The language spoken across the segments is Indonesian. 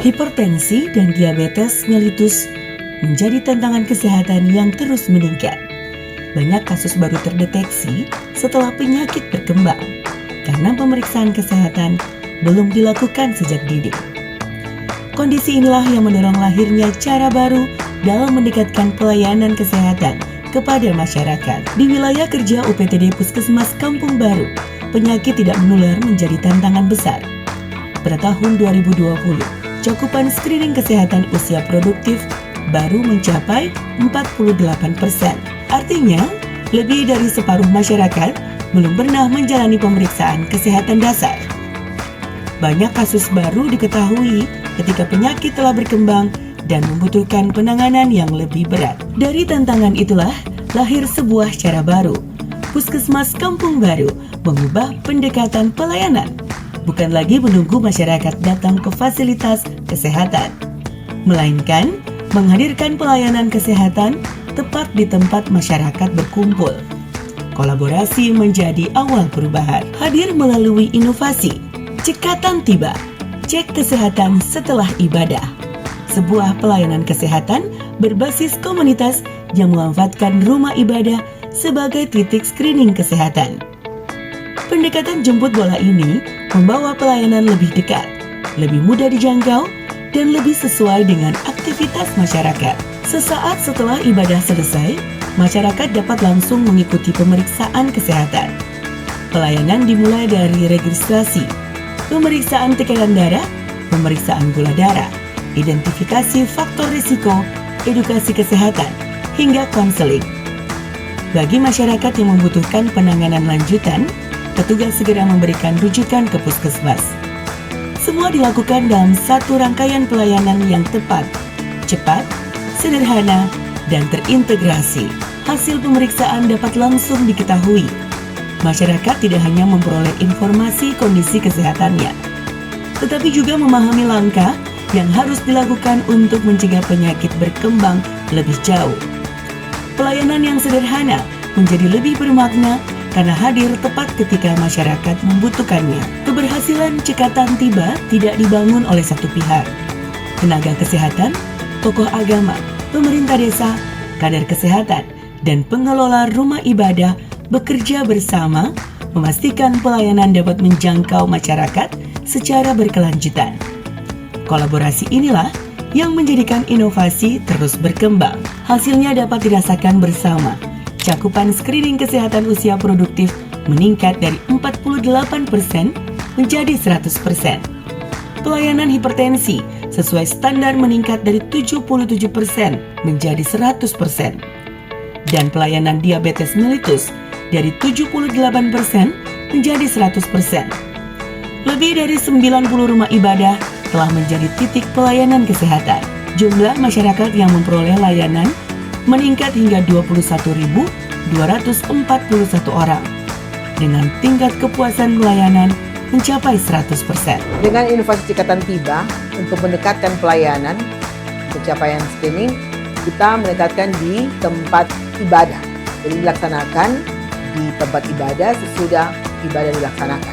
Hipertensi dan diabetes mellitus menjadi tantangan kesehatan yang terus meningkat. Banyak kasus baru terdeteksi setelah penyakit berkembang karena pemeriksaan kesehatan belum dilakukan sejak dini. Kondisi inilah yang mendorong lahirnya cara baru dalam mendekatkan pelayanan kesehatan kepada masyarakat. Di wilayah kerja UPTD Puskesmas Kampung Baru, penyakit tidak menular menjadi tantangan besar. Pada tahun 2020, cakupan screening kesehatan usia produktif baru mencapai 48%. Artinya, lebih dari separuh masyarakat belum pernah menjalani pemeriksaan kesehatan dasar. Banyak kasus baru diketahui ketika penyakit telah berkembang dan membutuhkan penanganan yang lebih berat. Dari tantangan itulah lahir sebuah cara baru. Puskesmas Kampung Baru mengubah pendekatan pelayanan. Bukan lagi menunggu masyarakat datang ke fasilitas kesehatan, melainkan menghadirkan pelayanan kesehatan tepat di tempat masyarakat berkumpul. Kolaborasi menjadi awal perubahan. Hadir melalui inovasi. Cekatan tiba. Cek kesehatan setelah ibadah. Sebuah pelayanan kesehatan berbasis komunitas yang memanfaatkan rumah ibadah sebagai titik screening kesehatan. Pendekatan jemput bola ini membawa pelayanan lebih dekat, lebih mudah dijangkau, dan lebih sesuai dengan aktivitas masyarakat. Sesaat setelah ibadah selesai, masyarakat dapat langsung mengikuti pemeriksaan kesehatan. Pelayanan dimulai dari registrasi, pemeriksaan tekanan darah, pemeriksaan gula darah, identifikasi faktor risiko, edukasi kesehatan, hingga konseling. Bagi masyarakat yang membutuhkan penanganan lanjutan, petugas segera memberikan rujukan ke puskesmas. Semua dilakukan dalam satu rangkaian pelayanan yang tepat, cepat, sederhana, dan terintegrasi. Hasil pemeriksaan dapat langsung diketahui. Masyarakat tidak hanya memperoleh informasi kondisi kesehatannya, tetapi juga memahami langkah yang harus dilakukan untuk mencegah penyakit berkembang lebih jauh. Pelayanan yang sederhana menjadi lebih bermakna karena hadir tepat ketika masyarakat membutuhkannya. Keberhasilan cekatan tiba tidak dibangun oleh satu pihak. Tenaga kesehatan, tokoh agama, pemerintah desa, kader kesehatan, dan pengelola rumah ibadah bekerja bersama memastikan pelayanan dapat menjangkau masyarakat secara berkelanjutan. Kolaborasi inilah yang menjadikan inovasi terus berkembang. Hasilnya dapat dirasakan bersama. Cakupan screening kesehatan usia produktif meningkat dari 48% menjadi 100%. Pelayanan hipertensi sesuai standar meningkat dari 77% menjadi 100%. Dan pelayanan diabetes mellitus dari 78% menjadi 100%. Lebih dari 90 rumah ibadah telah menjadi titik pelayanan kesehatan. Jumlah masyarakat yang memperoleh layanan meningkat hingga 21.241 orang, dengan tingkat kepuasan pelayanan mencapai 100%. Dengan inovasi cekatan tiba untuk mendekatkan pelayanan untuk capaian screening, kita mendekatkan di tempat ibadah. Jadi dilaksanakan di tempat ibadah sesudah ibadah dilaksanakan.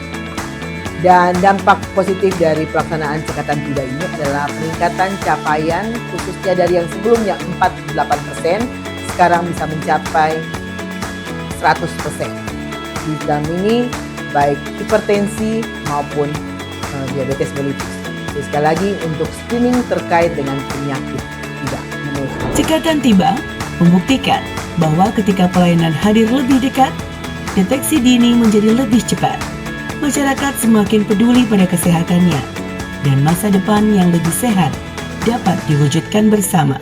Dan dampak positif dari pelaksanaan cekatan tiba ini adalah peningkatan capaian khususnya dari yang sebelumnya 48%, sekarang bisa mencapai 100%. Di dalam ini baik hipertensi maupun diabetes mellitus. Jadi sekali lagi untuk screening terkait dengan penyakit tidak menular. Cekatan tiba membuktikan bahwa ketika pelayanan hadir lebih dekat, deteksi dini menjadi lebih cepat. Masyarakat semakin peduli pada kesehatannya, dan masa depan yang lebih sehat dapat diwujudkan bersama.